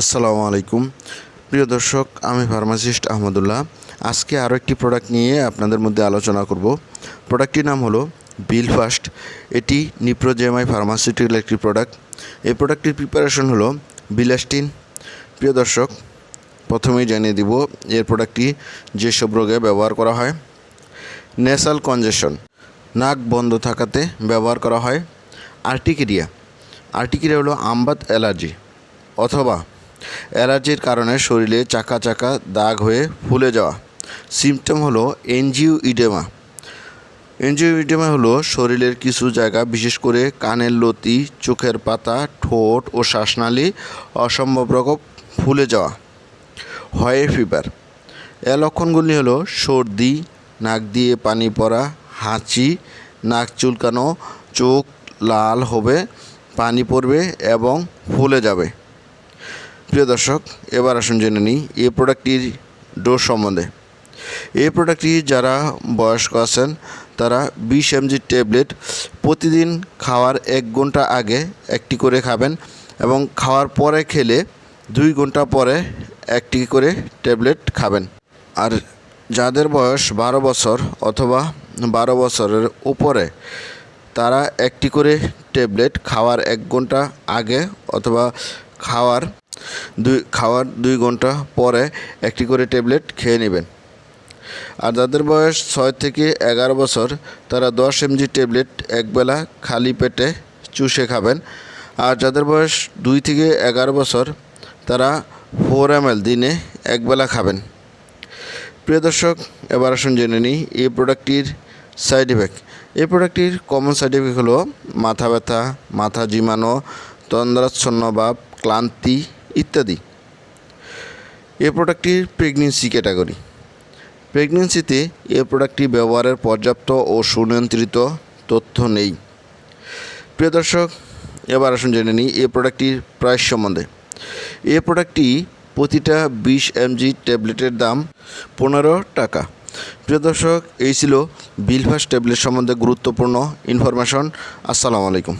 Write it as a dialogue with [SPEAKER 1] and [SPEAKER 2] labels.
[SPEAKER 1] আসসালামু আলাইকুম প্রিয় দর্শক, আমি ফার্মাসিস্ট আহমদুল্লাহ। আজকে আরও একটি প্রোডাক্ট নিয়ে আপনাদের মধ্যে আলোচনা করব। প্রোডাক্টটির নাম হলো বিলফাস্ট। এটি নিপ্রোজেমাই ফার্মাসিউটিক্যাল একটি প্রোডাক্ট। এই প্রোডাক্টটির প্রিপারেশন হলো বিলাস্টিন। প্রিয় দর্শক, প্রথমেই জানিয়ে দিব এই প্রোডাক্টটি যেসব রোগে ব্যবহার করা হয়। নেসাল কনজেশন, নাক বন্ধ থাকাতে ব্যবহার করা হয়। আর্টিকেরিয়া হলো আমবাত অ্যালার্জি অথবা অ্যালার্জির কারণে শরীরে চাকা চাকা দাগ হয়ে ফুলে যাওয়া। সিমটম হলো এনজিওইডেমা হলো শরীরের কিছু জায়গা, বিশেষ করে কানের লতি, চোখের পাতা, ঠোঁট ও শ্বাসনালী অসম্ভব রকম ফুলে যাওয়া। হয়ে ফিভার, এর লক্ষণগুলি হলো সর্দি, নাক দিয়ে পানি পড়া, হাঁচি, নাক চুলকানো, চোখ লাল হবে, পানি পড়বে এবং ফুলে যাবে। প্রিয় দর্শক, এবার আসুন জেনে নিই এই প্রোডাক্টটির ডোজ সম্বন্ধে। এই প্রোডাক্টটি যারা বয়স্ক আছেন তারা 20 mg ট্যাবলেট প্রতিদিন খাওয়ার 1 ঘন্টা আগে একটি করে খাবেন এবং খাওয়ার পরে খেলে 2 ঘন্টা পরে একটি করে ট্যাবলেট খাবেন। আর যাদের বয়স 12 বছর অথবা 12 বছরের উপরে তারা একটি করে ট্যাবলেট খাওয়ার 1 ঘন্টা আগে অথবা খাওয়ার 2 ঘন্টা পরে একটি করে ট্যাবলেট খেয়ে নেবেন। আর যাদের বয়স 6 থেকে 11 বছর তারা 10 mg ট্যাবলেট একবেলা খালি পেটে চুষে খাবেন। আর যাদের বয়স 2 থেকে 11 বছর তারা 4 ml দিনে একবেলা খাবেন। প্রিয় দর্শক, এবার আসুন জেনে নিই এই প্রোডাক্টটির সাইড ইফেক্ট। এই প্রোডাক্টটির কমন সাইড ইফেক্ট হলো মাথা ব্যথা, মাথা ঝিমানো, তন্দ্রাচ্ছন্ন ভাব, ক্লান্তি ইত্যাদি। এই প্রোডাক্টটির প্রেগনেন্সি ক্যাটাগরি। প্রেগনেন্সিতে এই প্রোডাক্টটি ব্যবহারের পর্যাপ্ত ও সুনিয়ন্ত্রিত তথ্য নেই। প্রিয় দর্শক, এবার আসুন জেনে নিই এই প্রোডাক্টটির প্রাইস সম্বন্ধে। এই প্রোডাক্টটি প্রতিটা 20 mg ট্যাবলেটের দাম 15 টাকা। প্রিয় দর্শক, এই ছিল বিলফাস্ট ট্যাবলেট সম্বন্ধে গুরুত্বপূর্ণ ইনফরমেশন। আসসালামু আলাইকুম।